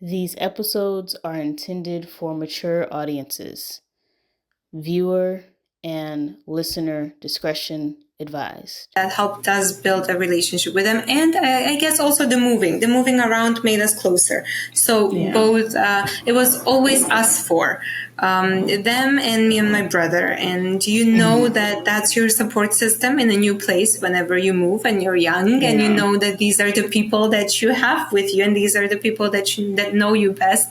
These episodes are intended for mature audiences. Viewer and listener discretion advised. That helped us build a relationship with them, and I guess also the moving around made us closer. So both it was always us four, them and me and my brother, and you know that that's your support system in a new place whenever you move and you're young, and you know that these are the people that you have with you, and these are the people that know you best.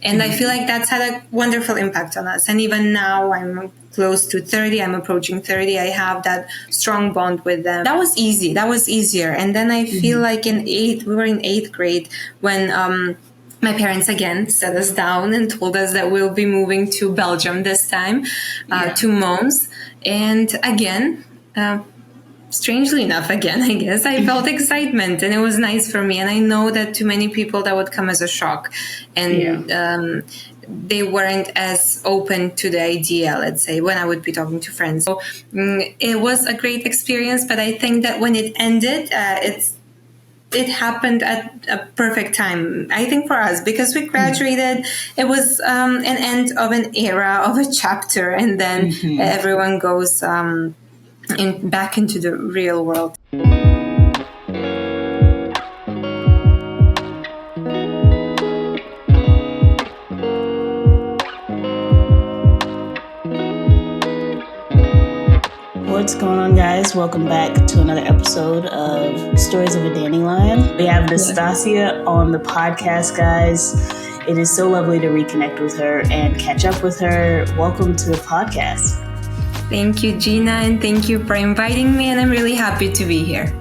And I feel like that's had a wonderful impact on us. And even now, I'm close to 30, I'm approaching 30, I have that strong bond with them. That was easy. That was easier. And then I feel like we were in eighth grade when my parents again set us down and told us that we'll be moving to Belgium this time, to Mons. And again, strangely enough, again, I guess, I felt excitement, and it was nice for me. And I know that to many people that would come as a shock, and they weren't as open to the idea, let's say, when I would be talking to friends. So it was a great experience, but I think that when it ended, it happened at a perfect time, I think, for us, because we graduated. It was an end of an era, of a chapter, and then everyone goes back into the real world. What's going on, guys? Welcome back to another episode of Stories of a Dandelion. We have Nastasija on the podcast, guys. It is so lovely to reconnect with her and catch up with her. Welcome to the podcast. Thank you, Gina, and thank you for inviting me, and I'm really happy to be here.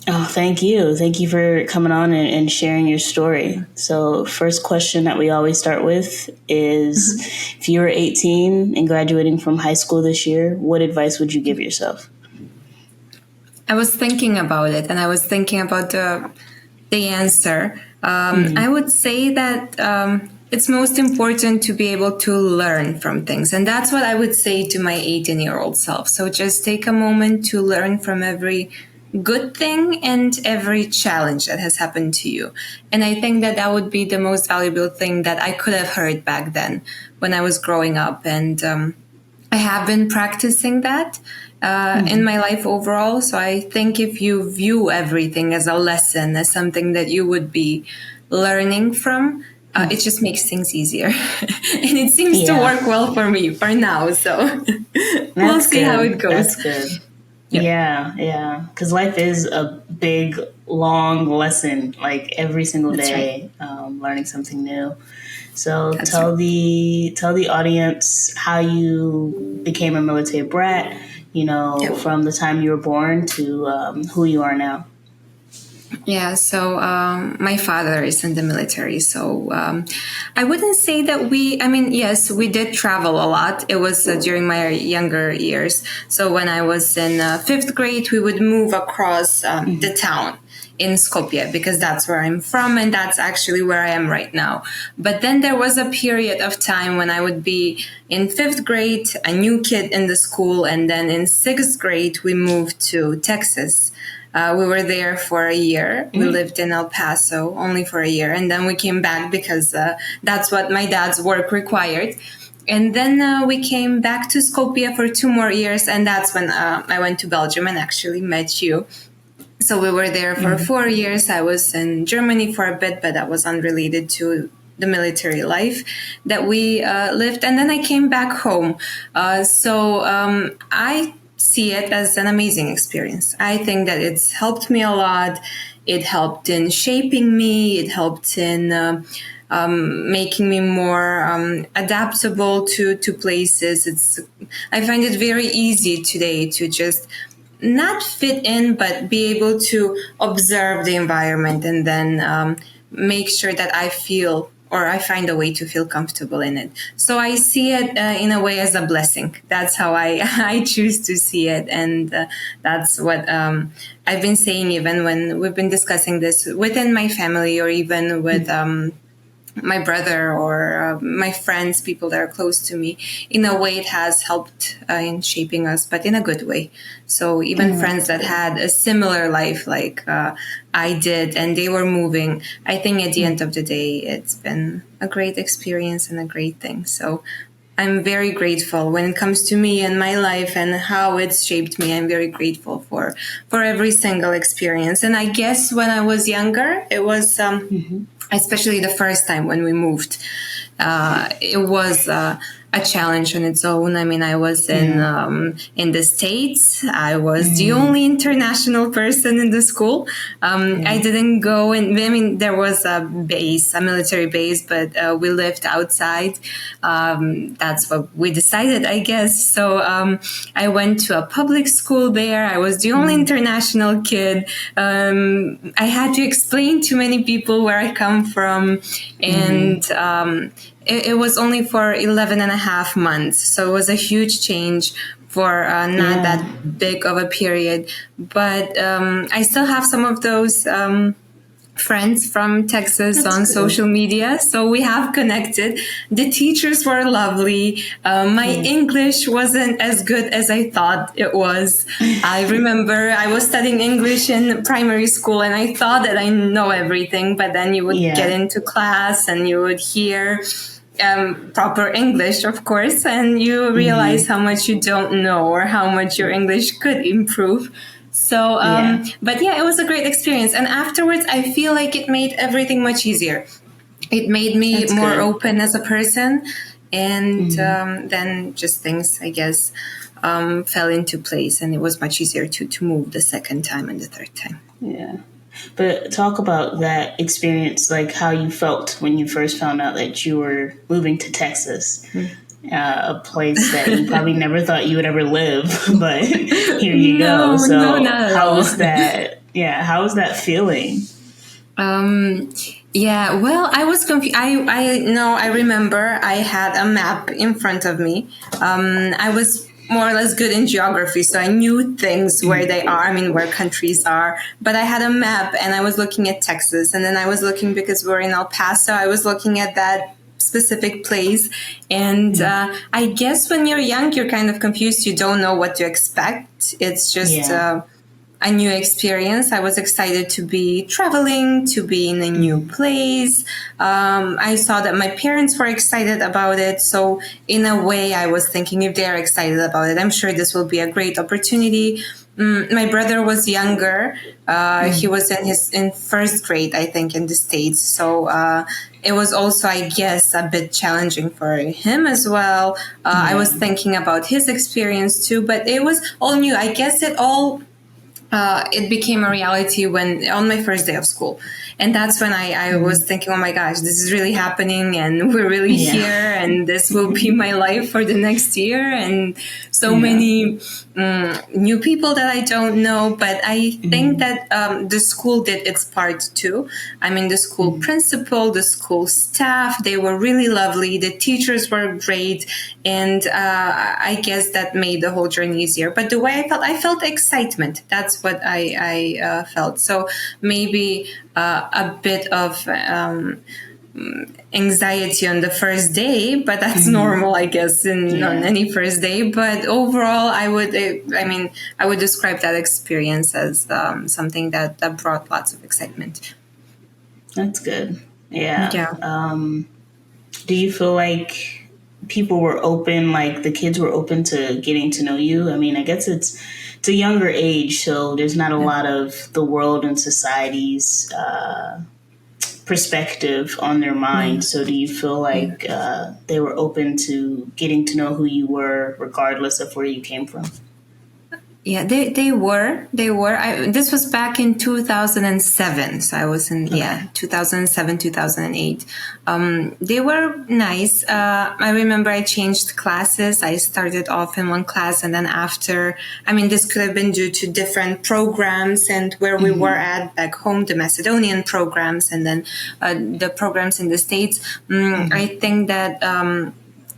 Oh, thank you. Thank you for coming on and sharing your story. So first question that we always start with is, if you were 18 and graduating from high school this year, what advice would you give yourself? I was thinking about it, and I was thinking about the answer. I would say that it's most important to be able to learn from things. And that's what I would say to my 18-year-old self. So just take a moment to learn from every good thing and every challenge that has happened to you. And I think that would be the most valuable thing that I could have heard back then when I was growing up. And I have been practicing that in my life overall. So I think if you view everything as a lesson, as something that you would be learning from, it just makes things easier. And it seems to work well for me for now. So we'll see how it goes. That's good. Yeah. Because life is a big, long lesson, like every single day, learning something new. So tell the audience how you became a military brat, from the time you were born to who you are now. Yeah, so my father is in the military, so I wouldn't say that yes, we did travel a lot. It was during my younger years. So when I was in fifth grade, we would move across the town in Skopje, because that's where I'm from, and that's actually where I am right now. But then there was a period of time when I would be in fifth grade, a new kid in the school, and then in sixth grade, we moved to Texas. We were there for a year. We lived in El Paso only for a year. And then we came back because that's what my dad's work required. And then we came back to Skopje for 2 more years. And that's when I went to Belgium and actually met you. So we were there for 4 years. I was in Germany for a bit, but that was unrelated to the military life that we lived. And then I came back home. So I see it as an amazing experience. I think that it's helped me a lot. It helped in shaping me. It helped in making me more adaptable to places. I find it very easy today to just not fit in, but be able to observe the environment and then make sure that I feel, or I find a way to feel comfortable in it. So I see it in a way as a blessing. That's how I choose to see it. And that's what I've been saying even when we've been discussing this within my family, or even with my brother or my friends, people that are close to me. In a way, it has helped in shaping us, but in a good way. So even friends that had a similar life like I did, and they were moving, I think at the end of the day, it's been a great experience and a great thing. So I'm very grateful when it comes to me and my life and how it's shaped me. I'm very grateful for every single experience. And I guess when I was younger, it was especially the first time when we moved. It was a challenge on its own. I mean, I was in the States. I was the only international person in the school. I didn't go in. I mean, there was a base, a military base, but we lived outside. That's what we decided, I guess. So I went to a public school there. I was the only international kid. I had to explain to many people where I come from, and it was only for 11 and a half months. So it was a huge change for not that big of a period. But I still have some of those friends from Texas on social media. So we have connected. The teachers were lovely. My English wasn't as good as I thought it was. I remember I was studying English in primary school and I thought that I know everything, but then you would get into class and you would hear proper English, of course, and you realize how much you don't know or how much your English could improve. So, but yeah, it was a great experience. And afterwards, I feel like it made everything much easier. It made me more open as a person. And then just things, I guess, fell into place. And it was much easier to move the second time and the third time. Yeah. But talk about that experience, like how you felt when you first found out that you were moving to Texas. A place that you probably never thought you would ever live, but here you go. So how was that? Yeah, how was that feeling? Yeah, well, I was confused. I know, I remember I had a map in front of me. I was more or less good in geography, so I knew things where they are, I mean, where countries are. But I had a map and I was looking at Texas, and then I was looking, because we're in El Paso, I was looking at that specific place. And I guess when you're young, you're kind of confused. You don't know what to expect. It's just a new experience. I was excited to be traveling, to be in a new place. I saw that my parents were excited about it. So in a way, I was thinking, if they're excited about it, I'm sure this will be a great opportunity. My brother was younger. He was in first grade, I think, in the States. So it was also, I guess, a bit challenging for him as well. I was thinking about his experience too, but it was all new. I guess it became a reality when on my first day of school. And that's when I was thinking, oh my gosh, this is really happening and we're really here and this will be my life for the next year. And so many new people that I don't know. But I think that the school did its part too. I mean, the school principal, the school staff, they were really lovely. The teachers were great. And I guess that made the whole journey easier. But the way I felt excitement. That's what I felt. So maybe a bit of anxiety on the first day, but that's normal, I guess, on any first day. But overall, I would describe that experience as something that brought lots of excitement. That's good. Yeah. Do you feel like people were open, like the kids were open to getting to know you? I mean, I guess it's a younger age, so there's not a lot of the world and society's perspective on their mind. So do you feel like they were open to getting to know who you were, regardless of where you came from? Yeah, they were. This was back in 2007. So I was in 2007, 2008. They were nice. I remember I changed classes. I started off in one class, and then after, this could have been due to different programs and where we were at back home, the Macedonian programs, and then the programs in the States. I think that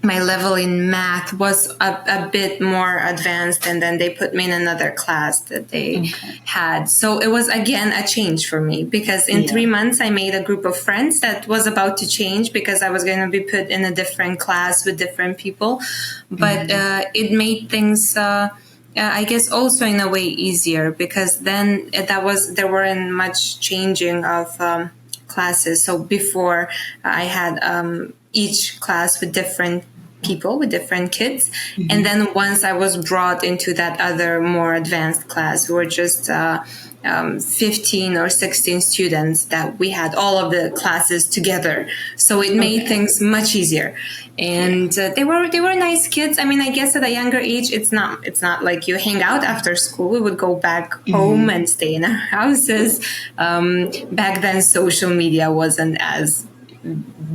my level in math was a bit more advanced, and then they put me in another class that they had. So it was again a change for me, because in 3 months I made a group of friends that was about to change, because I was going to be put in a different class with different people. But it made things I guess also in a way easier, because then there weren't much changing of classes. So before I had each class with different people, with different kids. And then once I was brought into that other more advanced class, we were just 15 or 16 students that we had all of the classes together. So it made things much easier. And they were nice kids. I mean, I guess at a younger age, it's not like you hang out after school. We would go back home and stay in our houses. Back then, social media wasn't as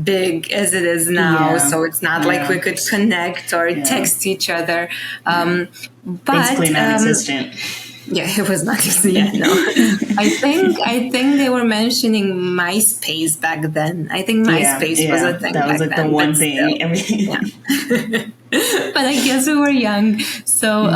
big as it is now, so it's not like we could connect or text each other. But basically non-existent. Yeah, it was not easy. No. I think they were mentioning MySpace back then. I think MySpace was a thing. That was like the one thing. But I guess we were young. So,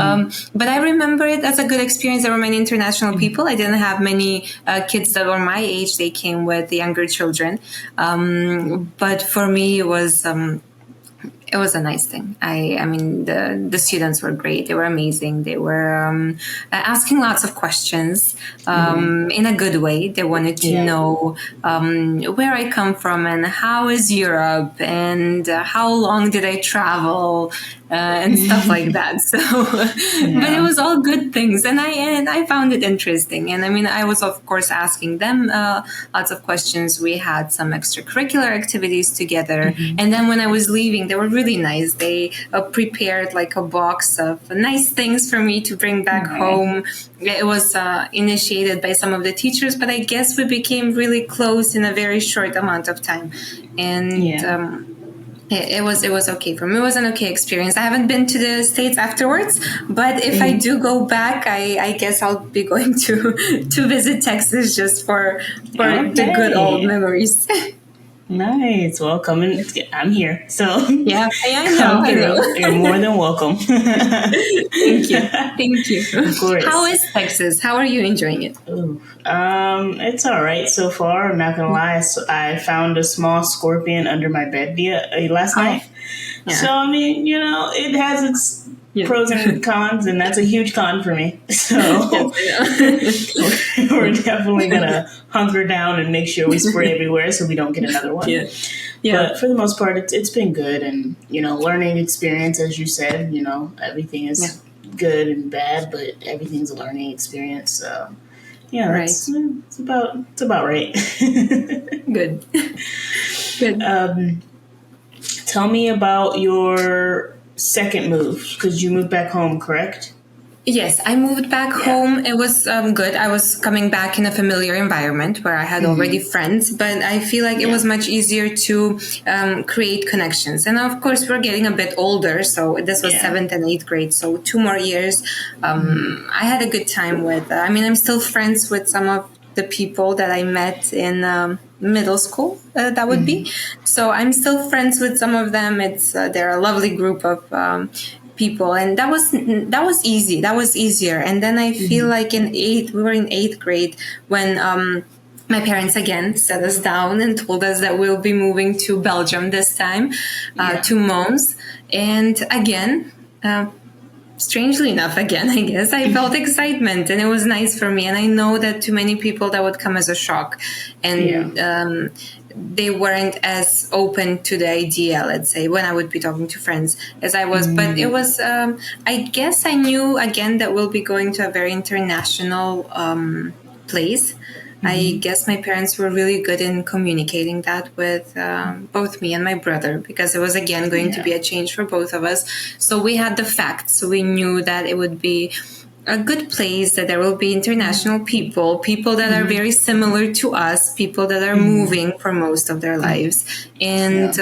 but I remember it as a good experience. There were many international people. I didn't have many kids that were my age. They came with younger children. But for me, it was a nice thing. I mean, the students were great. They were amazing. They were asking lots of questions in a good way. They wanted to know where I come from and how is Europe and how long did I travel and stuff like that. So, but it was all good things, and I found it interesting. And I mean, I was of course asking them lots of questions. We had some extracurricular activities together, and then when I was leaving, they were really nice. They prepared like a box of nice things for me to bring back home. It was initiated by some of the teachers, but I guess we became really close in a very short amount of time, and. It was okay for me. It was an okay experience. I haven't been to the States afterwards, but if I do go back, I guess I'll be going to visit Texas just for the good old memories. Nice. Well, I'm here. So yeah, I know. You're more than welcome. Thank you. Of course. How is Texas? How are you enjoying it? Ooh. It's all right so far. I'm not gonna lie. I found a small scorpion under my bed last night. Yeah. So I mean, it has its pros and cons, and that's a huge con for me. So we're definitely gonna hunker down and make sure we spray everywhere so we don't get another one. Yeah. But for the most part, it's been good, and learning experience, as you said. Everything is good and bad, but everything's a learning experience. So it's about right. Good. Tell me about your second move, because you moved back home, correct? Yes, I moved back home. It was good. I was coming back in a familiar environment where I had already friends, but I feel like it was much easier to create connections. And of course, we're getting a bit older. So this was 7th and 8th grade. So 2 more years. I had a good time with, I'm still friends with some of the people that I met in middle school, that would be. So I'm still friends with some of them. They're a lovely group of people, and that was easy. That was easier. And then I feel like we were in 8th grade when my parents again set us down and told us that we'll be moving to Belgium this time, to Mons. And again, strangely enough, again, I guess, I felt excitement, and it was nice for me. And I know that to many people that would come as a shock, and they weren't as open to the idea, let's say, when I would be talking to friends as I was. But it was, I guess I knew, again, that we'll be going to a very international place. I guess my parents were really good in communicating that with both me and my brother, because it was, again, going to be a change for both of us. So we had the facts. We knew that it would be a good place, that there will be international people that are very similar to us, people that are moving for most of their lives. And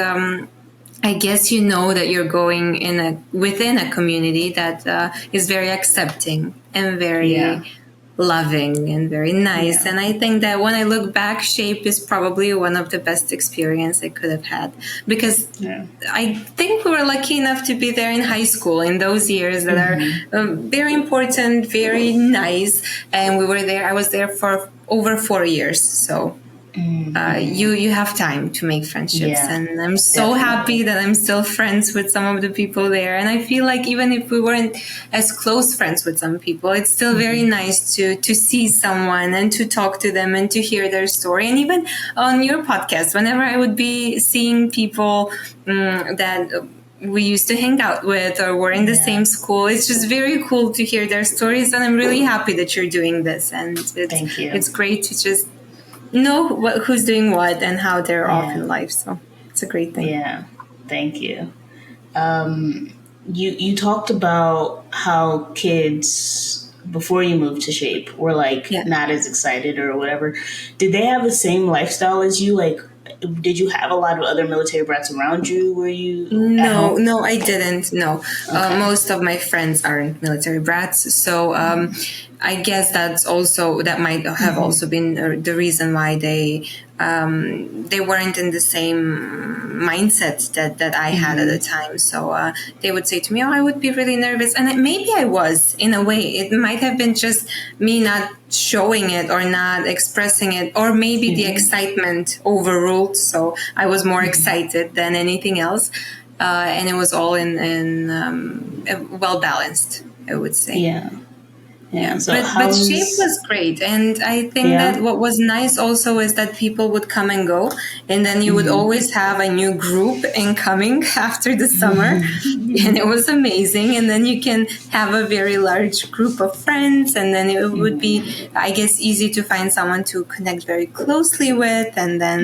I guess that you're going within a community that is very accepting and very loving and very nice. Yeah. And I think that when I look back, Shape is probably one of the best experience I could have had, because Yeah. I think we were lucky enough to be there in high school in those years that are very important, very nice. And I was there for over 4 years. So you have time to make friendships, Yeah, and I'm so definitely. happy that I'm still friends with some of the people there. And I feel like even if we weren't as close friends with some people, it's still very nice to see someone and to talk to them and to hear their story. And even on your podcast, whenever I would be seeing people that we used to hang out with or were in the Yeah. same school, it's just very cool to hear their stories. And I'm really happy that you're doing this, and Thank you. it's great to just know who's doing what and how they're off Yeah. in life. So it's a great thing. Yeah. Thank you. You talked about how kids before you moved to Shape were like Yeah. not as excited or whatever. Did they have the same lifestyle as you? Like, did you have a lot of other military brats around you? Were you at No, home? no, I didn't. No, Okay. most of my friends aren't military brats, so I guess that might have also been the reason why they weren't in the same mindset that I had at the time. So they would say to me, "Oh, I would be really nervous," and maybe I was in a way. It might have been just me not showing it or not expressing it, or maybe the excitement overruled. So I was more excited than anything else. And it was all in well balanced, I would say. Yeah. Yeah. So But Shape was great, and I think that what was nice also is that people would come and go, and then you would always have a new group incoming after the summer, and it was amazing. And then you can have a very large group of friends, and then it would be, I guess, easy to find someone to connect very closely with, and then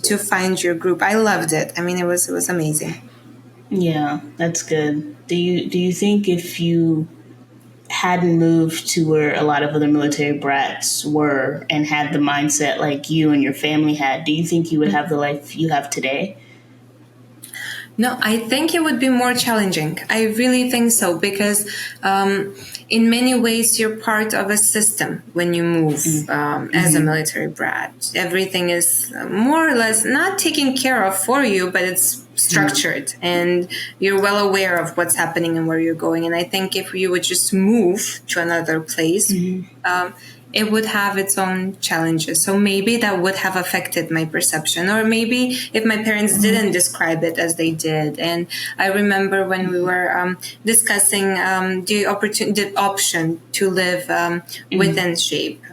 to find your group. I loved it. I mean, it was amazing. Yeah, that's good. Do you think if you hadn't moved to where a lot of other military brats were and had the mindset like you and your family had, do you think you would have the life you have today? No, I think it would be more challenging. I really think so, because in many ways you're part of a system when you move as a military brat. Everything is more or less not taken care of for you, but it's structured and you're well aware of what's happening and where you're going. And I think if you would just move to another place, it would have its own challenges. So maybe that would have affected my perception, or maybe if my parents didn't describe it as they did. And I remember when we were discussing the option to live within Shape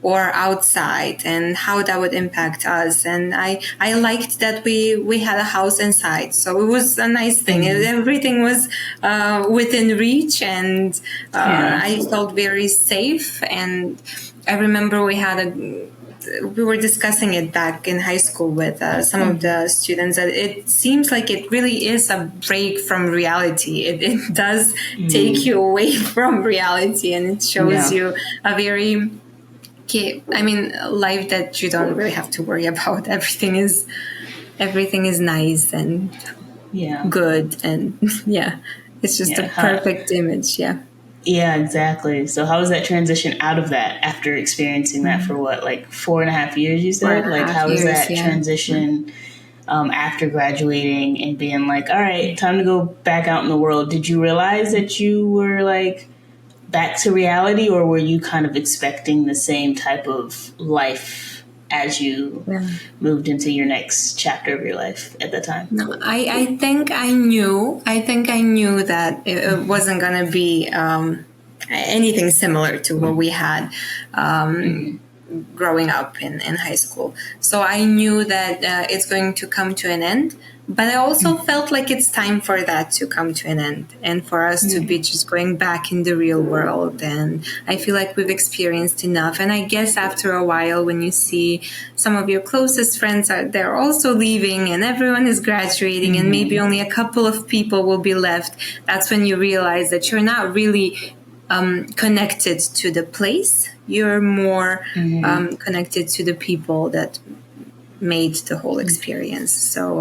or outside, and how that would impact us. And I liked that we had a house inside, so it was a nice thing. Everything was within reach, and I felt very safe. And I remember we were discussing it back in high school with some of the students, that it seems like it really is a break from reality. It does take you away from reality, and it shows you a very, life that you don't really have to worry about. Everything is nice and good, and it's just a perfect image. Yeah, exactly. So how was that transition out of that after experiencing that for what, like 4.5 years, you said? Like, how was that transition after graduating and being like, all right, time to go back out in the world? Did you realize that you were like back to reality, or were you kind of expecting the same type of life as you moved into your next chapter of your life at the time? No, I think I knew. That it wasn't going to be anything similar to what we had growing up in high school. So I knew that it's going to come to an end. But I also felt like it's time for that to come to an end, and for us to be just going back in the real world. And I feel like we've experienced enough. And I guess after a while, when you see some of your closest friends they're also leaving, and everyone is graduating, and maybe only a couple of people will be left, that's when you realize that you're not really connected to the place. You're more connected to the people that made the whole experience. So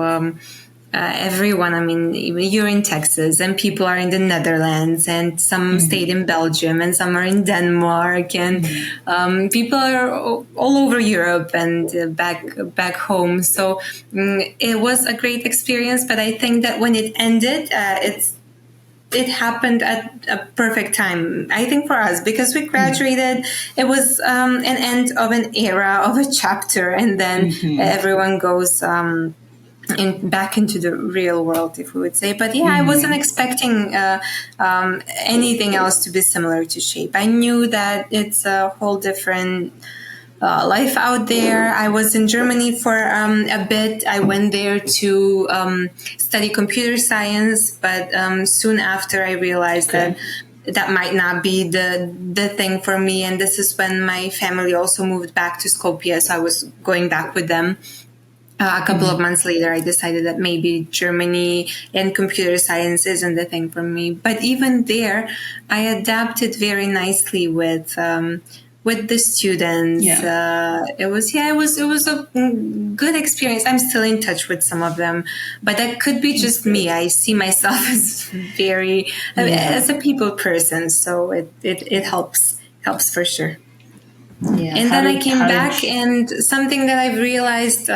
everyone, I mean, you're in Texas and people are in the Netherlands and some stayed in Belgium and some are in Denmark and people are all over Europe and back home. So it was a great experience, but I think that when it ended, it happened at a perfect time, I think, for us, because we graduated. It was an end of an era, of a chapter, and then everyone goes back into the real world, if we would say. But yeah, I wasn't expecting anything else to be similar to Shape. I knew that it's a whole different life out there. I was in Germany for a bit. I went there to study computer science, but soon after I realized that might not be the thing for me. And this is when my family also moved back to Skopje, so I was going back with them. A couple of months later, I decided that maybe Germany and computer science isn't the thing for me. But even there, I adapted very nicely with the students. It was a good experience. I'm still in touch with some of them, but that could be just me. I see myself as very as a people person, so it helps for sure. Yeah. And then I came back, and something that I've realized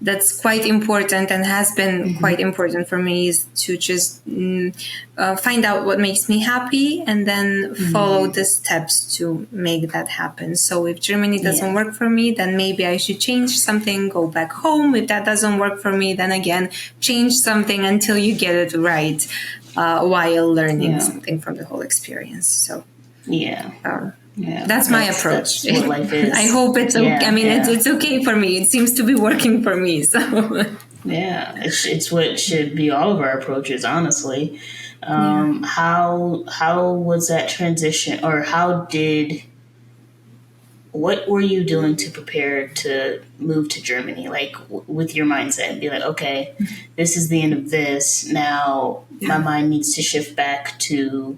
that's quite important and has been quite important for me is to just find out what makes me happy and then follow the steps to make that happen. So if Germany doesn't work for me, then maybe I should change something, go back home. If that doesn't work for me, then again, change something until you get it right while learning something from the whole experience. So that's my approach. That's what life is. I hope it's okay. I mean, it's okay for me. It seems to be working for me. So it's what should be all of our approaches, honestly. How was that transition, or what were you doing to prepare to move to Germany? Like with your mindset, and be like, okay, this is the end of this. Now my mind needs to shift back to,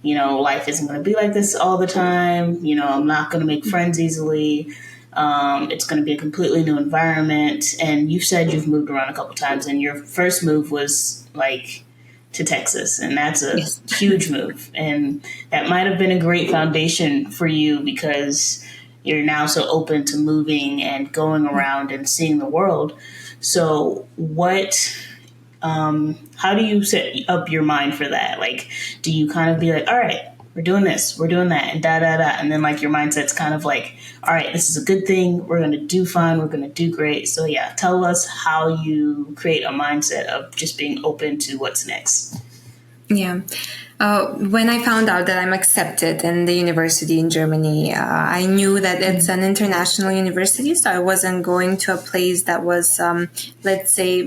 life isn't going to be like this all the time. I'm not going to make friends easily. It's going to be a completely new environment. And you said you've moved around a couple times, and your first move was like to Texas, and that's a huge move. And that might have been a great foundation for you because you're now so open to moving and going around and seeing the world. So how do you set up your mind for that? Like, do you kind of be like, all right, we're doing this, we're doing that, and and then like your mindset's kind of like, all right, this is a good thing, we're going to do fine, we're going to do great. So tell us how you create a mindset of just being open to what's next. When I found out that I'm accepted in the university in Germany, I knew that it's an international university, so I wasn't going to a place that was, let's say,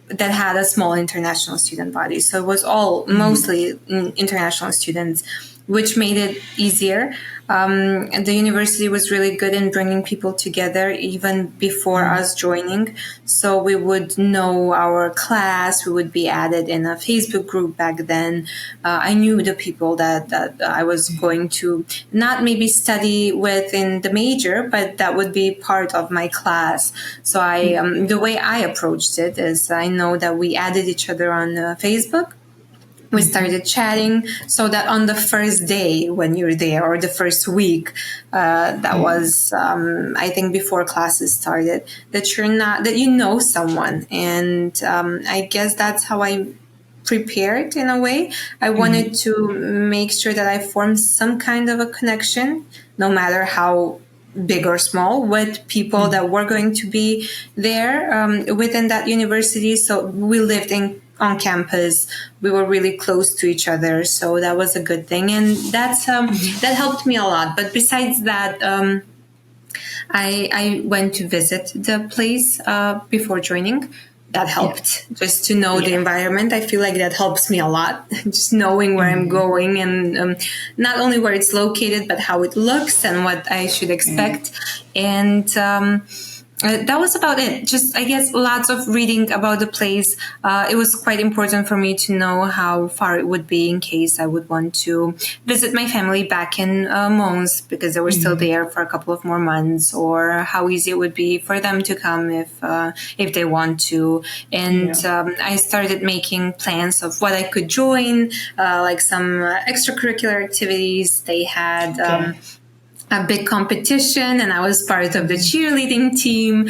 that had a small international student body. So it was mostly international students, which made it easier. And the university was really good in bringing people together even before us joining. So we would know our class, we would be added in a Facebook group back then. I knew the people that I was going to not maybe study with in the major, but that would be part of my class. So the way I approached it is I know that we added each other on Facebook. We started chatting so that on the first day when you're there, or the first week, that was, I think before classes started, that you know someone. And I guess that's how I prepared in a way. I wanted to make sure that I formed some kind of a connection, no matter how big or small, with people that were going to be there within that university. So we lived on campus. We were really close to each other, so that was a good thing, and that helped me a lot. But besides that, I went to visit the place before joining. That helped just to know the environment. I feel like that helps me a lot, just knowing where I'm going, and not only where it's located, but how it looks and what I should expect. And that was about it. Just, I guess, lots of reading about the place. It was quite important for me to know how far it would be in case I would want to visit my family back in Mons, because they were still there for a couple of more months, or how easy it would be for them to come if they want to. And I started making plans of what I could join, like some extracurricular activities. They had a big competition, and I was part of the cheerleading team.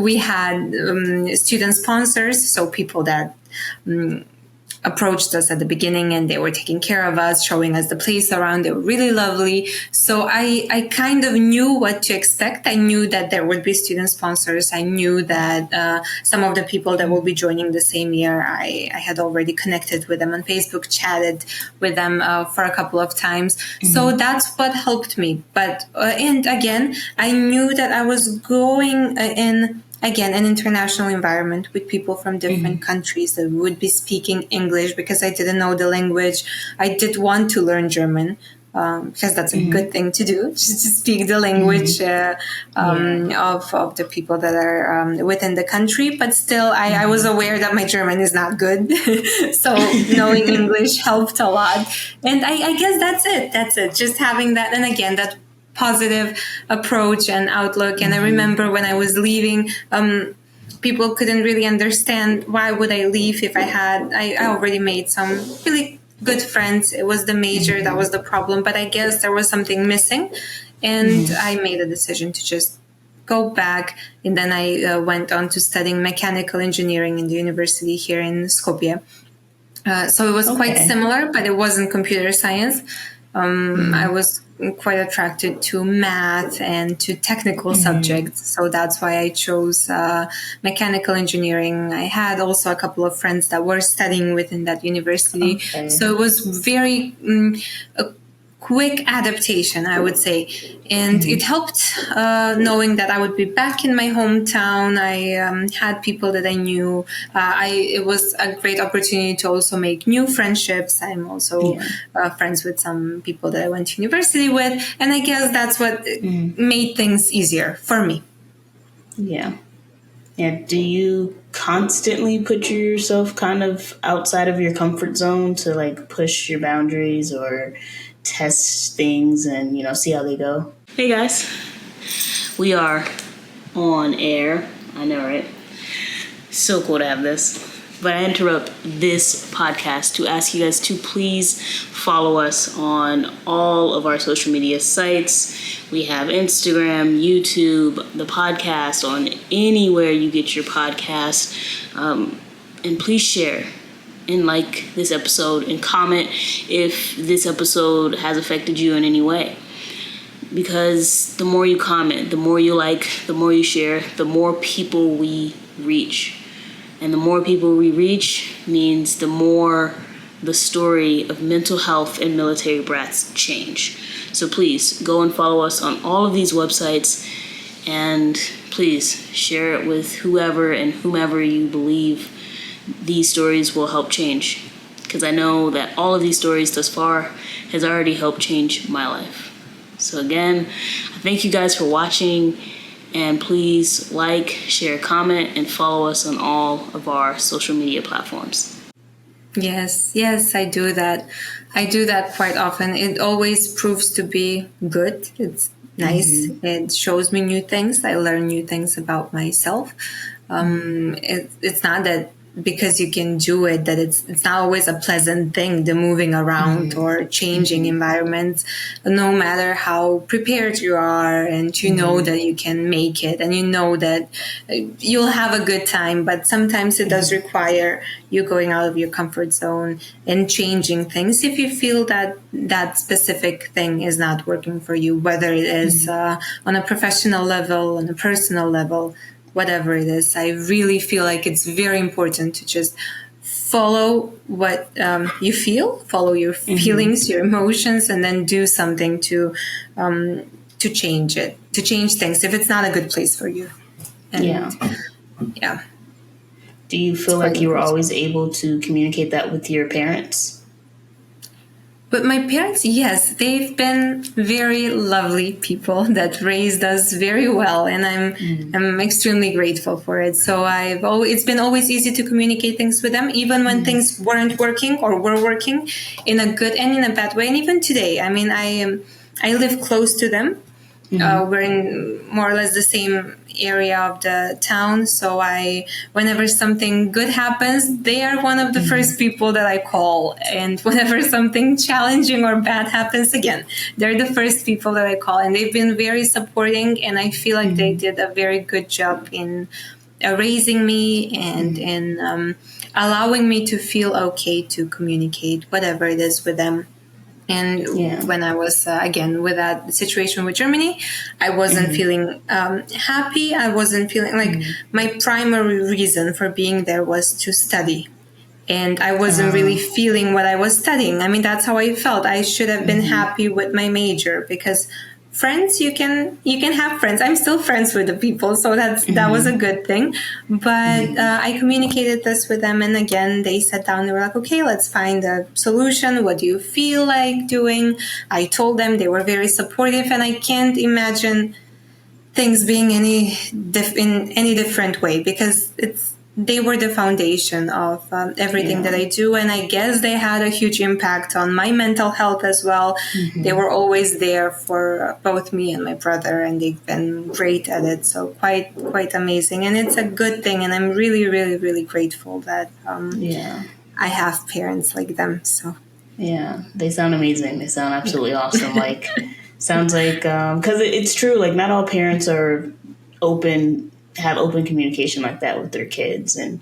We had student sponsors, so people that approached us at the beginning, and they were taking care of us, showing us the place around. They were really lovely. So I kind of knew what to expect. I knew that there would be student sponsors. I knew that some of the people that will be joining the same year, I had already connected with them on Facebook, chatted with them for a couple of times. So that's what helped me. But and again, I knew that I was going in an international environment with people from different countries that would be speaking English, because I didn't know the language. I did want to learn German, because that's a good thing to do, just to speak the language of the people that are within the country. But still, I was aware that my German is not good. So knowing English helped a lot. And I guess that's it. That's it. Just having that. And again, that positive approach and outlook. And I remember when I was leaving, people couldn't really understand why would I leave if I already made some really good friends. It was the major that was the problem, but I guess there was something missing, and I made a decision to just go back. And then I went on to studying mechanical engineering in the university here in Skopje. So it was quite similar, but it wasn't computer science. I was quite attracted to math and to technical subjects. So that's why I chose mechanical engineering. I had also a couple of friends that were studying within that university. So it was very a quick adaptation, I would say. And it helped knowing that I would be back in my hometown. I had people that I knew. It was a great opportunity to also make new friendships. I'm also friends with some people that I went to university with. And I guess that's what made things easier for me. Yeah. Yeah. Do you constantly put yourself kind of outside of your comfort zone to like push your boundaries or test things and, see how they go? Hey guys, we are on air. I know, right? So cool to have this. But I interrupt this podcast to ask you guys to please follow us on all of our social media sites. We have Instagram, YouTube, the podcast on anywhere you get your podcast. And please share and like this episode and comment if this episode has affected you in any way. Because the more you comment, the more you like, the more you share, the more people we reach. And the more people we reach means the more the story of mental health and military brats change. So please go and follow us on all of these websites, and please share it with whoever and whomever you believe these stories will help change. Because I know that all of these stories thus far has already helped change my life. So again, I thank you guys for watching, and please like, share, comment, and follow us on all of our social media platforms. Yes, I do that. I do that quite often. It always proves to be good. It's nice. It shows me new things. I learn new things about myself. It's not that because you can do it that it's not always a pleasant thing, the moving around or changing environments, no matter how prepared you are, and you know that you can make it, and you know that you'll have a good time. But sometimes it does require you going out of your comfort zone and changing things if you feel that that specific thing is not working for you, whether it is on a professional level, on a personal level, whatever it is. I really feel like it's very important to just follow what you feel, follow your feelings, your emotions, and then do something to change it, to change things if it's not a good place for you. And yeah. Do you feel like you were always able to communicate that with your parents? It's quite important. Like, did you feel like you were always able to communicate that with your parents? Yes, yes, yes. I would say that. I would say that. But my parents, yes, they've been very lovely people that raised us very well, and I'm extremely grateful for it. So it's been always easy to communicate things with them, even when things weren't working or were working, in a good and in a bad way. And even today, I mean, I live close to them. We're in more or less the same area of the town. So whenever something good happens, they are one of the first people that I call. And whenever something challenging or bad happens, again, they're the first people that I call. And they've been very supporting. And I feel like they did a very good job in raising me and in allowing me to feel okay to communicate whatever it is with them. And when I was, again, with that situation with Germany, I wasn't feeling happy. I wasn't feeling like my primary reason for being there was to study. And I wasn't really feeling what I was studying. I mean, that's how I felt. I should have been happy with my major, because friends, you can have friends. I'm still friends with the people, so that was a good thing. But I communicated this with them, and again, they sat down. They were like, "Okay, let's find a solution. What do you feel like doing?" I told them. They were very supportive, and I can't imagine things being in any different way, because they were the foundation of everything that I do. And I guess they had a huge impact on my mental health as well. They were always there for both me and my brother, and they've been great at it. So quite amazing. And it's a good thing. And I'm really, really, really grateful that I have parents like them. So yeah, they sound amazing. They sound absolutely awesome. Like, sounds like, because it's true, like not all parents are have open communication like that with their kids, and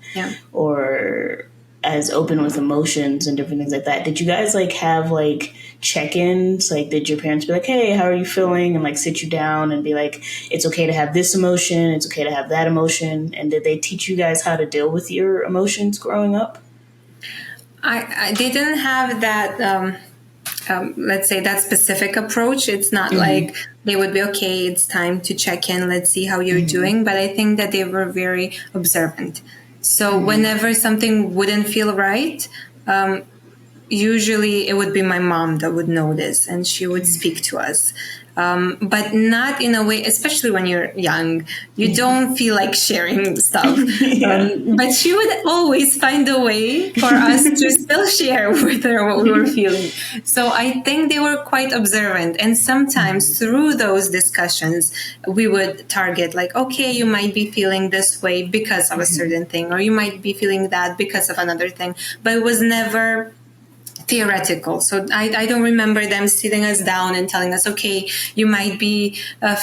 or as open with emotions and different things like that. Did you guys like have like check-ins? Like, did your parents be like, "Hey, how are you feeling?" and like sit you down and be like, "It's okay to have this emotion, it's okay to have that emotion"? And did they teach you guys how to deal with your emotions growing up? I they didn't have that let's say that specific approach. It's not like they would be, "Okay, it's time to check in, let's see how you're doing." But I think that they were very observant. So whenever something wouldn't feel right, usually it would be my mom that would notice, and she would speak to us. But not in a way, especially when you're young, you don't feel like sharing stuff. But she would always find a way for us to still share with her what we were feeling. So I think they were quite observant. And sometimes through those discussions, we would target like, "Okay, you might be feeling this way because of a certain thing, or you might be feeling that because of another thing." But it was never theoretical. So I don't remember them sitting us down and telling us, "Okay, you might be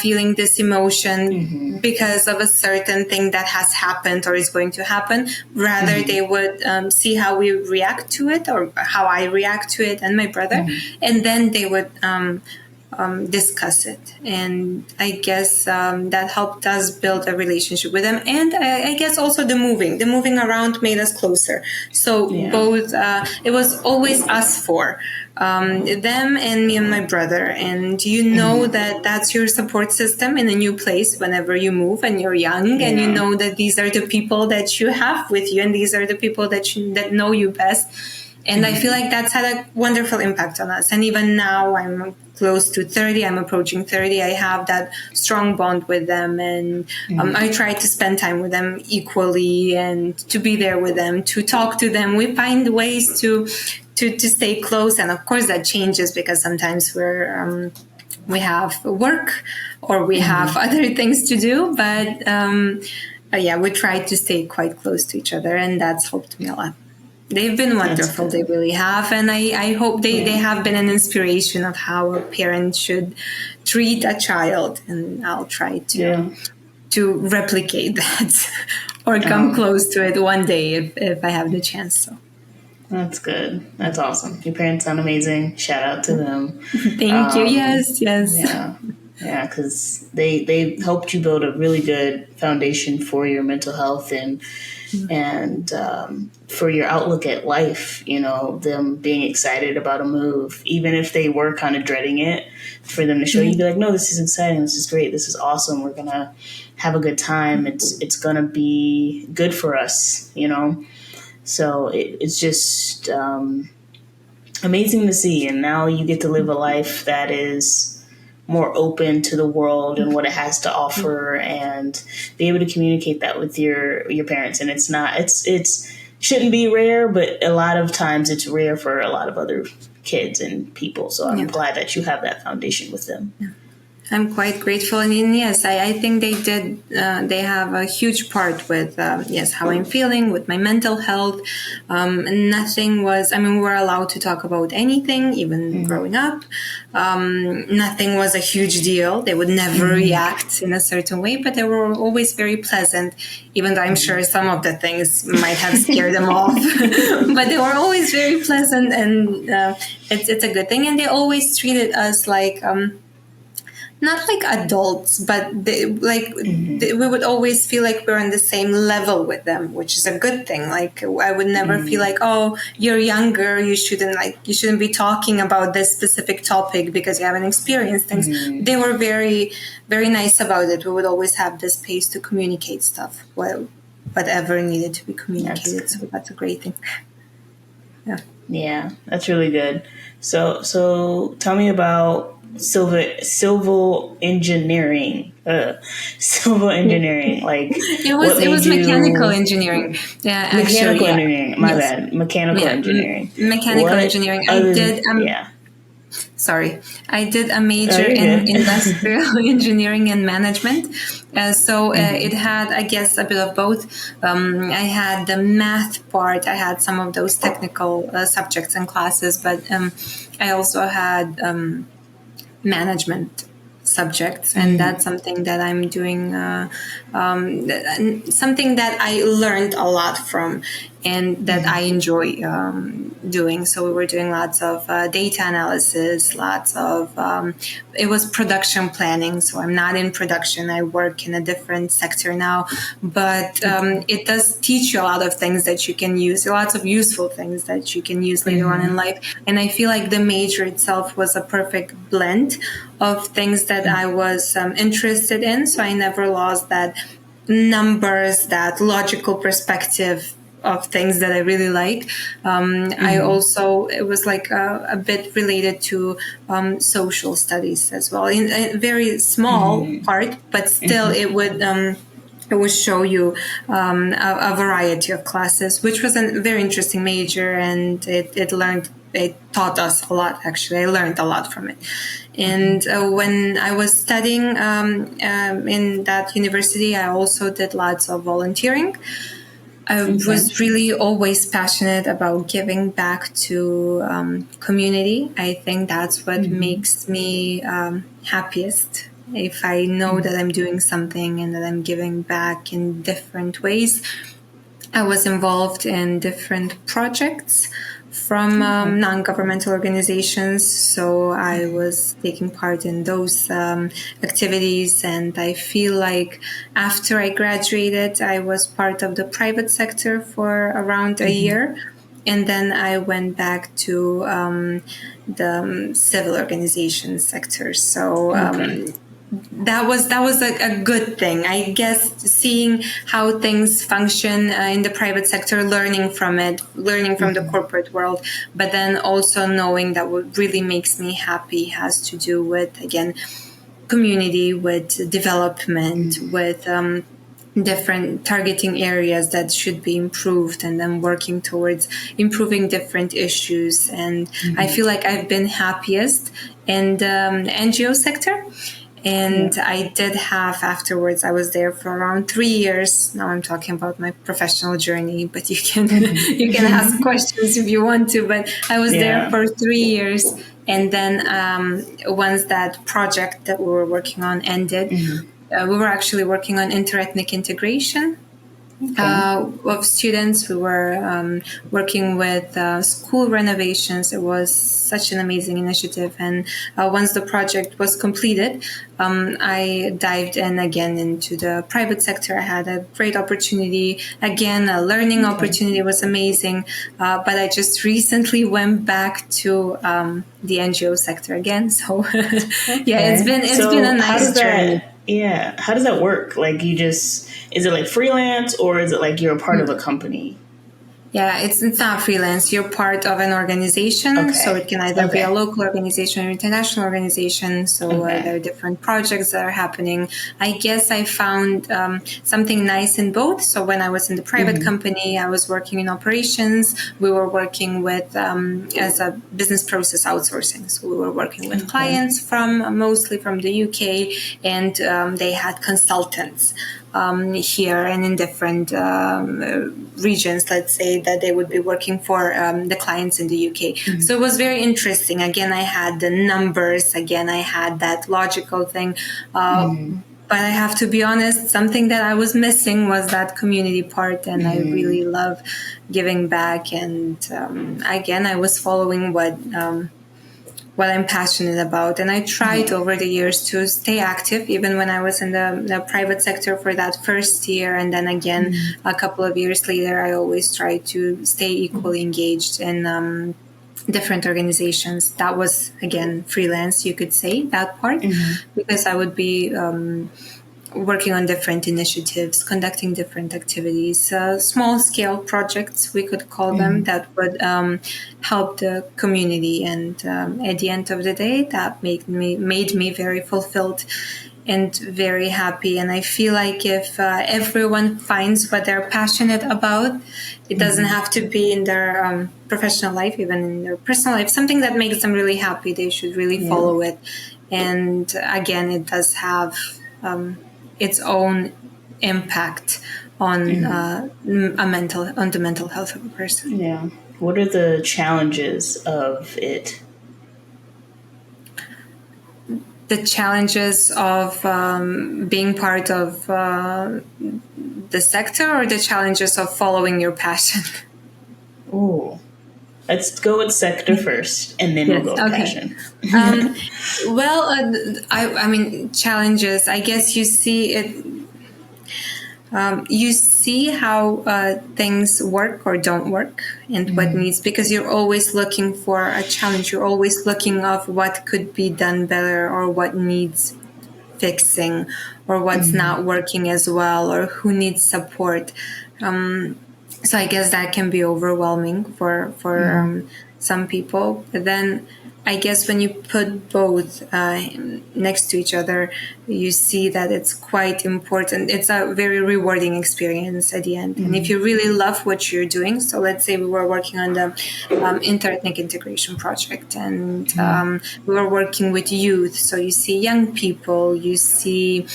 feeling this emotion because of a certain thing that has happened or is going to happen." Rather, they would see how we react to it, or how I react to it and my brother, and then they would discuss it. And I guess that helped us build a relationship with them. And I guess also the moving around made us closer. So both, it was always us four, them and me and my brother. And you know that that's your support system in a new place whenever you move and you're young, and you know that these are the people that you have with you, and these are the people that know you best. And I feel like that's had a wonderful impact on us. And even now, I'm close to 30, I'm approaching 30, I have that strong bond with them. And I try to spend time with them equally, and to be there with them, to talk to them. We find ways to stay close. And of course, that changes, because sometimes we have work, or we have other things to do. But yeah, we try to stay quite close to each other, and that's helped me a lot. They've been wonderful. They really have. And I hope they have been an inspiration of how a parent should treat a child. And I'll try to replicate that or come close to it one day if I have the chance. So That's good. That's awesome. Your parents sound amazing. Shout out to them. Thank you. Yes. Yeah, because they helped you build a really good foundation for your mental health and for your outlook at life. You know, them being excited about a move, even if they were kind of dreading it, for them to show you, be like, "No, this is exciting. This is great. This is awesome. We're gonna have a good time. It's gonna be good for us." You know, so it's just. amazing to see. And now you get to live a life that is more open to the world and what it has to offer, and be able to communicate that with your parents. And it's shouldn't be rare, but a lot of times it's rare for a lot of other kids and people. So I'm glad that you have that foundation with them. I'm quite grateful, and yes, I think they did. They have a huge part with how I'm feeling with my mental health. Nothing was. I mean, we were allowed to talk about anything, even growing up. Nothing was a huge deal. They would never react in a certain way, but they were always very pleasant. Even though I'm sure some of the things might have scared them off, but they were always very pleasant, and it's a good thing. And they always treated us like. Not like adults, but we would always feel like we're on the same level with them, which is a good thing. Like I would never feel like, oh, you're younger, you shouldn't be talking about this specific topic because you haven't experienced things. They were very, very nice about it. We would always have the space to communicate stuff, whatever needed to be communicated. So that's a great thing. Yeah, that's really good. So tell me about civil engineering. Civil engineering, like it was mechanical engineering. Yeah, mechanical engineering. My bad. Mechanical engineering. Mechanical engineering. I did a major in industrial engineering and management. It had, I guess, a bit of both. I had the math part. I had some of those technical subjects and classes, but I also had management subjects, and that's something that I'm doing, something that I learned a lot from, and that I enjoy doing. So we were doing lots of data analysis, lots of it was production planning. So I'm not in production. I work in a different sector now, but it does teach you a lot of things that you can use, lots of useful things that you can use later on in life. And I feel like the major itself was a perfect blend of things that I was interested in. So I never lost that numbers, that logical perspective of things that I really like. I also, it was like a bit related to social studies as well, in a very small part, but still it would show you a variety of classes, which was a very interesting major, and it taught us a lot. Actually, I learned a lot from it. And when I was studying in that university, I also did lots of volunteering. I was really always passionate about giving back to community. I think that's what makes me happiest. If I know that I'm doing something and that I'm giving back in different ways. I was involved in different projects from non-governmental organizations. So I was taking part in those activities. And I feel like after I graduated, I was part of the private sector for around a year. And then I went back to the civil organization sector. So that was a good thing, I guess, seeing how things function in the private sector, learning from it, learning from the corporate world, but then also knowing that what really makes me happy has to do with, again, community, with development, with different targeting areas that should be improved, and then working towards improving different issues. And I feel like I've been happiest in the NGO sector. And I did have afterwards, I was there for around 3 years. Now I'm talking about my professional journey, but you can ask questions if you want to. But I was there for 3 years. And then once that project that we were working on ended, we were actually working on interethnic integration. Of students. We were working with school renovations. It was such an amazing initiative. And once the project was completed, I dived in again into the private sector. I had a great opportunity. Again, a learning opportunity was amazing. But I just recently went back to the NGO sector again. So it's been a nice journey. Yeah. How does that work? Like is it like freelance, or is it like you're a part of a company? Yeah, it's not freelance. You're part of an organization, so it Okay. can either be a Okay. local organization or international organization. So there Okay. are different projects that are happening. I guess I found something nice in both. So when I was in the private Mm-hmm. company, I was working in operations. We were working with as a business process outsourcing. So we were working with Okay. clients from mostly from the UK, and they had consultants here and in different regions, let's say, that they would be working for the clients in the UK. Mm-hmm. So it was very interesting. Again, I had the numbers. Again, I had that logical thing. Mm-hmm. But I have to be honest, something that I was missing was that community part. And I Mm-hmm. really love giving back. And again, I was following what I'm passionate about. And I tried Yeah. over the years to stay active, even when I was in the private sector for that first year. And then again, Mm-hmm. a couple of years later, I always tried to stay equally engaged in different organizations. That was, again, freelance, you could say, that part, Mm-hmm. because I would be working on different initiatives, conducting different activities, small scale projects, we could call them, Mm-hmm. that would help the community. And at the end of the day, that made me very fulfilled and very happy. And I feel like if everyone finds what they're passionate about, it doesn't have to be in their professional life, even in their personal life, something that makes them really happy, they should really Yeah. follow it. And again, it does have its own impact on Mm-hmm. on the mental health of a person. Yeah. What are the challenges of it? The challenges of being part of the sector, or the challenges of following your passion? Oh, let's go with sector first, and then we'll Yes. go with Okay. passion. Um, well, I mean, challenges. I guess you see it. You see how things work or don't work, and what Mm-hmm. needs, because you're always looking for a challenge. You're always looking of what could be done better, or what needs fixing, or what's Mm-hmm. not working as well, or who needs support. So I guess that can be overwhelming for Mm-hmm. some people. But then I guess when you put both next to each other, you see that it's quite important. It's a very rewarding experience at the end. And if Mm-hmm. you really love what you're doing, so let's say we were working on the interethnic integration project, and we were working with youth. So you see young people, you see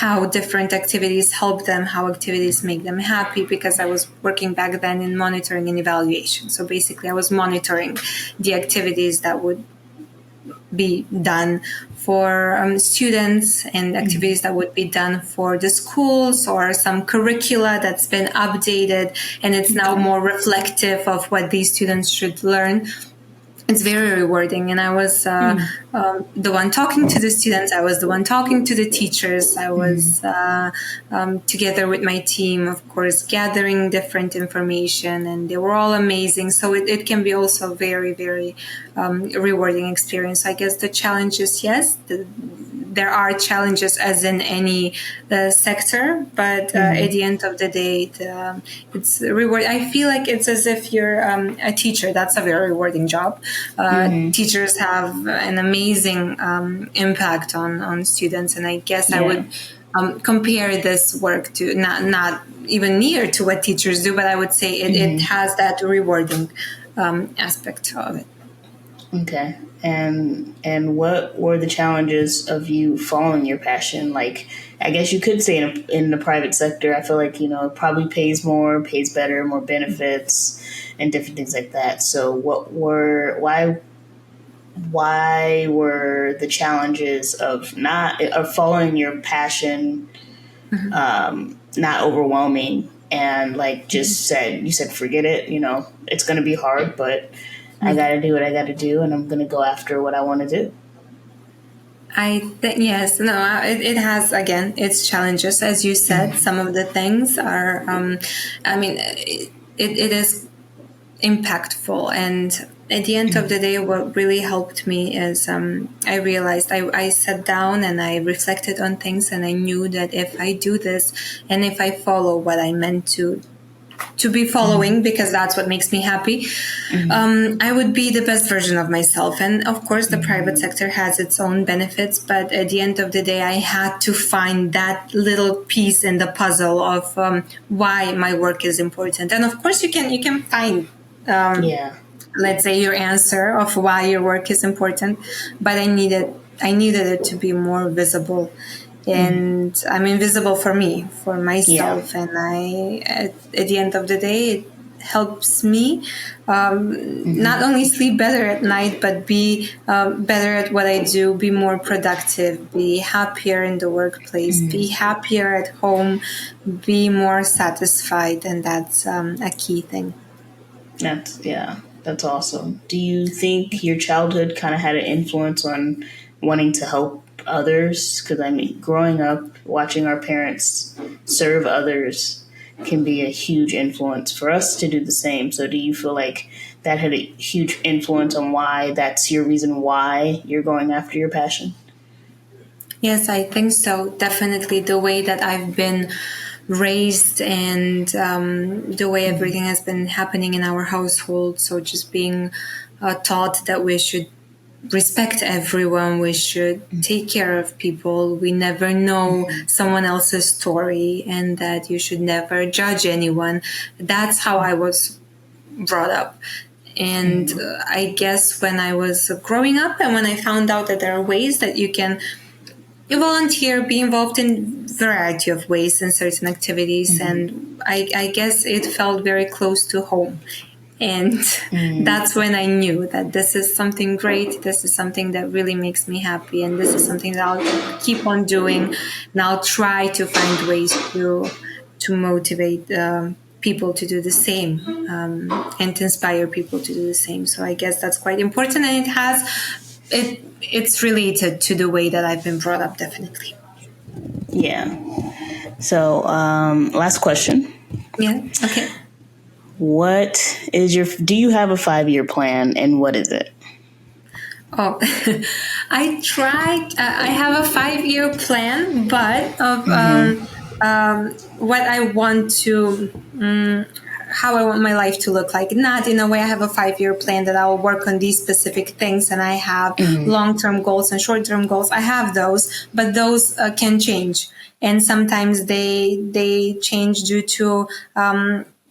how different activities help them, how activities make them happy, because I was working back then in monitoring and evaluation. So basically I was monitoring the activities that would be done for students, and activities that would be done for the schools, or some curricula that's been updated and it's now Okay. more reflective of what these students should learn. It's very rewarding. And I was the one talking to the students, I was the one talking to the teachers, I was together with my team, of course, gathering different information, and they were all amazing. So it can be also very, very rewarding experience. I guess the challenges, yes, there are challenges as in any sector, but at the end of the day, it's reward. I feel like it's as if you're a teacher. That's a very rewarding job. Mm-hmm. Teachers have an amazing impact on students, and I guess I Yeah. would compare this work to not even near to what teachers do, but I would say it Mm-hmm. has that rewarding aspect of it. Okay. And what were the challenges of you following your passion? Like, I guess you could say in the private sector, I feel like, it probably pays more, pays better, more benefits, and different things like that. So why were the challenges of not of following your passion not overwhelming, and like just said, you said forget it, it's going to be hard, but I got to do what I got to do, and I'm going to go after what I want to do. I think, yes, no, it has, again, its challenges. As you said, some of the things are, I mean, it is impactful. And at the end of the day, what really helped me is I realized I sat down and I reflected on things, and I knew that if I do this, and if I follow what I meant to to be following, because that's what makes me happy, I would be the best version of myself. And of course, the private sector has its own benefits, but at the end of the day, I had to find that little piece in the puzzle of why my work is important. And of course, you can find, let's say, your answer of why your work is important, but I needed it to be more visible. And I'm invisible for me, for myself. And at the end of the day, it helps me not only sleep better at night, but be better at what I do, be more productive, be happier in the workplace, be happier at home, be more satisfied. And that's a key thing. That's awesome. Do you think your childhood kind of had an influence on wanting to help others? Because I mean, growing up, watching our parents serve others can be a huge influence for us to do the same. So do you feel like that had a huge influence on why that's your reason why you're going after your passion? Yes, I think so. Definitely the way that I've been raised, and the way everything has been happening in our household. So just being taught that we should respect everyone, we should take care of people, we never know someone else's story, and that you should never judge anyone. That's how I was brought up. And I guess when I was growing up, and when I found out that there are ways that you can volunteer, be involved in variety of ways in certain activities, and I guess it felt very close to home. And that's when I knew that this is something great, this is something that really makes me happy, and this is something that I'll keep on doing, and I'll try to find ways to motivate people to do the same, and to inspire people to do the same. So I guess that's quite important, and it's related to the way that I've been brought up, definitely. Yeah. So, last question. Yeah. Okay. Do you have a 5-year plan, and what is it? Oh, I have a 5-year plan, but of what I want to, how I want my life to look like. Not in a way I have a 5-year plan that I will work on these specific things, and I have long-term goals and short-term goals. I have those, but those can change. And sometimes they change due to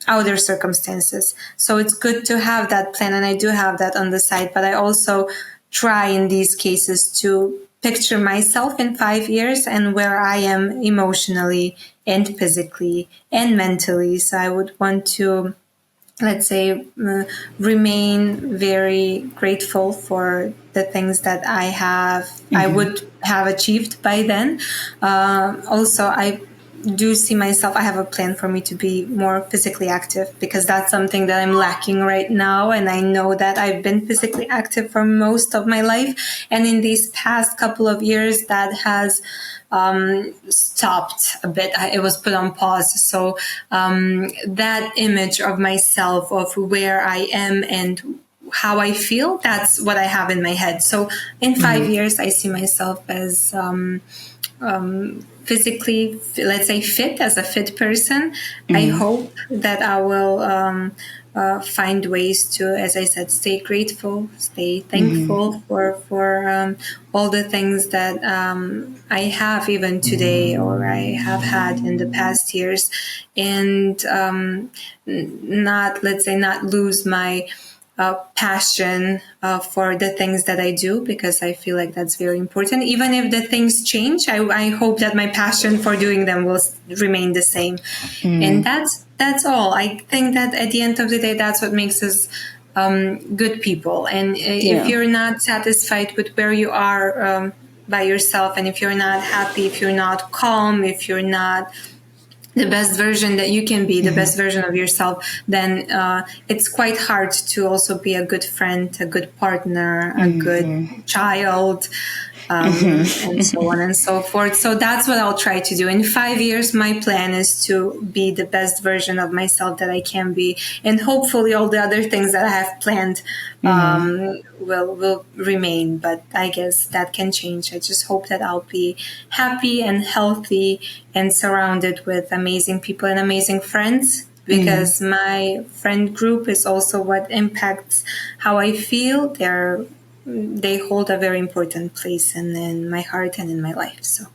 outer circumstances. So it's good to have that plan, and I do have that on the side, but I also try in these cases to picture myself in 5 years and where I am emotionally and physically and mentally. So I would want to, let's say, remain very grateful for the things that I would have achieved by then. Also, I do see myself, I have a plan for me to be more physically active, because that's something that I'm lacking right now. And I know that I've been physically active for most of my life. And in these past couple of years, that has stopped a bit. It was put on pause. So that image of myself, of where I am and how I feel, that's what I have in my head. So in 5 years, I see myself as physically, let's say, fit, as a fit person. I hope that I will find ways to, as I said, stay grateful, stay thankful for all the things that I have even today, or I have had in the past years, and not, let's say, not lose my passion for the things that I do, because I feel like that's very important. Even if the things change, I hope that my passion for doing them will remain the same. And that's all. I think that at the end of the day, that's what makes us good people. And if you're not satisfied with where you are by yourself, and if you're not happy, if you're not calm, if you're not the best version that you can be, the best version of yourself, then it's quite hard to also be a good friend, a good partner, a good child, and so on and so forth. So that's what I'll try to do. In 5 years, my plan is to be the best version of myself that I can be. And hopefully all the other things that I have planned will remain. But I guess that can change. I just hope that I'll be happy and healthy and surrounded with amazing people and amazing friends. because my friend group is also what impacts how I feel. They hold a very important place in my heart and in my life. So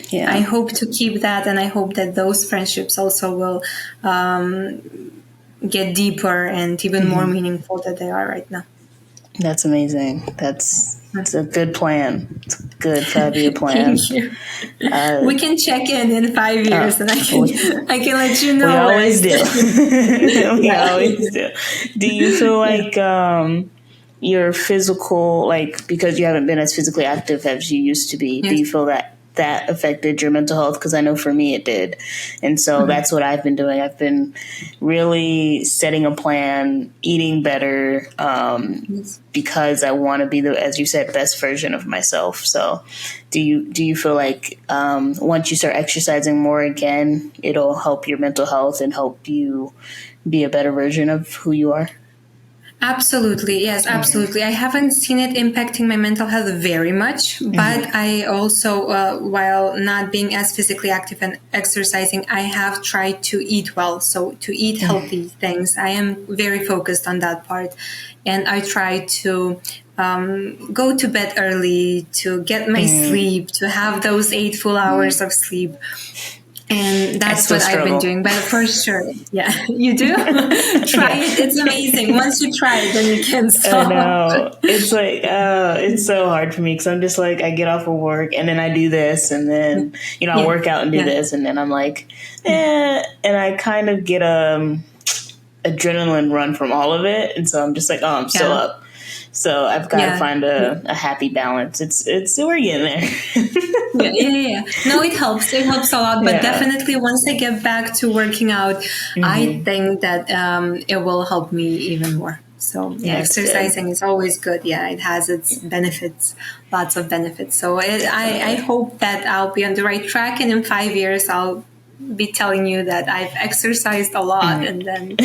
Yeah. I hope to keep that, and I hope that those friendships also will get deeper and even more meaningful than they are right now. That's amazing. It's a good plan. It's a good 5-year plan. Thank you. We can check in 5 years, and I can let you know. We always do. We always do. Do you feel like your physical, like, because you haven't been as physically active as you used to be, do you feel that affected your mental health? Because I know for me it did. And so that's what I've been doing. I've been really setting a plan, eating better, because I want to be as you said, best version of myself. So do you feel like once you start exercising more again, it'll help your mental health and help you be a better version of who you are? Absolutely. Yes, absolutely. I haven't seen it impacting my mental health very much, but I also, while not being as physically active and exercising, I have tried to eat well. So to eat healthy things, I am very focused on that part. And I try to go to bed early, to get my sleep, to have those 8 full hours of sleep. And that's what I've been doing. But for sure, yeah, you do? Try it. It's amazing. Once you try it, then you can't stop. I know. It's like, it's so hard for me because I'm just like, I get off of work and then I do this and then, I work out and do this. And then I'm like, and I kind of get adrenaline run from all of it. And so I'm just like, oh, I'm still up. So I've got to find a happy balance. We're getting there. Yeah. No, it helps. It helps a lot. But definitely once I get back to working out, I think that it will help me even more. So exercising is always good. Yeah, it has its benefits, lots of benefits. So I hope that I'll be on the right track. And in 5 years, I'll be telling you that I've exercised a lot and then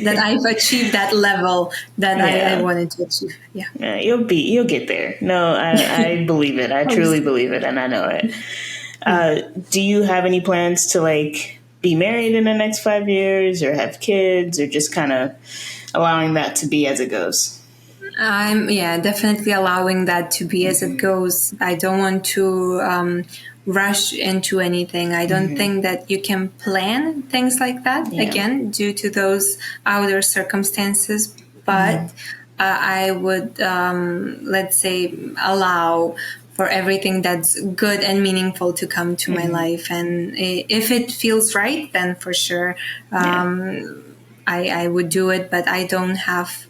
that I've achieved that level that I wanted to achieve. Yeah, you'll get there. No, I believe it. I truly believe it, and I know it. Do you have any plans to be married in the next 5 years, or have kids, or just kind of allowing that to be as it goes? I'm definitely allowing that to be as it goes. I don't want to rush into anything. I don't think that you can plan things like that again due to those outer circumstances. But I would, let's say, allow for everything that's good and meaningful to come to my life. And if it feels right, then for sure I would do it. But I don't have...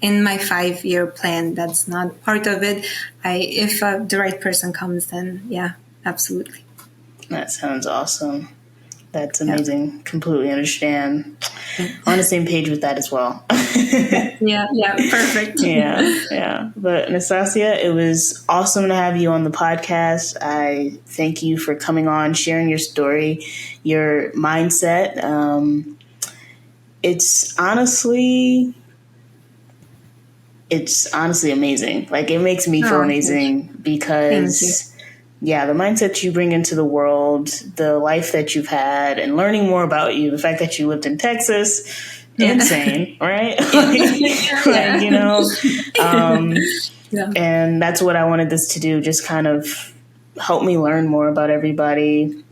in my 5-year plan, that's not part of it. If the right person comes, then absolutely. That sounds awesome. That's amazing. Completely understand. On the same page with that as well. Perfect. Yeah. But Nastasija, it was awesome to have you on the podcast. I thank you for coming on, sharing your story, your mindset. It's honestly amazing. It makes me feel amazing because the mindset you bring into the world, the life that you've had, and learning more about you, the fact that you lived in Texas, insane, right? And that's what I wanted this to do, just kind of help me learn more about everybody,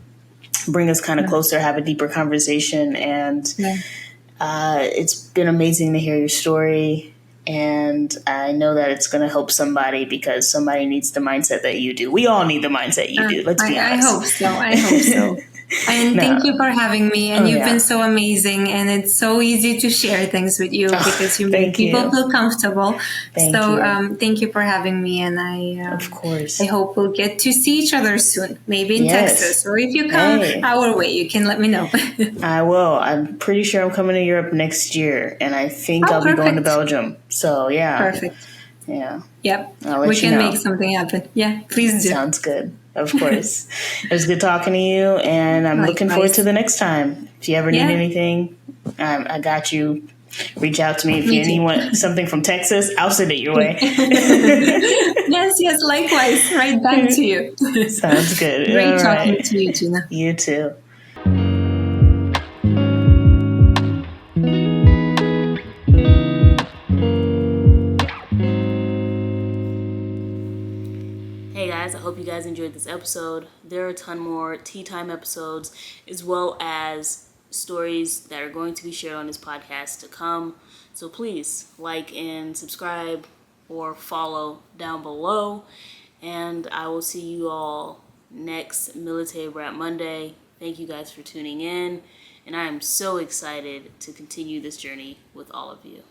bring us kind of closer, have a deeper conversation. And it's been amazing to hear your story. And I know that it's going to help somebody because somebody needs the mindset that you do. We all need the mindset you do. Let's be honest. I hope so. And thank you for having me. And you've been so amazing. And it's so easy to share things with you because you make people feel comfortable. Thank you for having me. And of course, I hope we'll get to see each other soon, maybe in Texas. Or if you come our way, you can let me know. I will. I'm pretty sure I'm coming to Europe next year. And I think I'll be going to Belgium. So, Perfect. Yeah. Yep. We can make something happen. Yeah, please do. Sounds good. Of course. It was good talking to you, and I'm looking forward to the next time. If you ever need anything, I got you. Reach out to me. If you need something from Texas, I'll send it your way. Yes, likewise. Right back to you. Sounds good. Great talking to you, Gina. You too. you guys enjoyed this episode. There are a ton more tea time episodes, as well as stories that are going to be shared on this podcast to come. So please like and subscribe or follow down below. And I will see you all next Military Brat Monday. Thank you guys for tuning in. And I am so excited to continue this journey with all of you.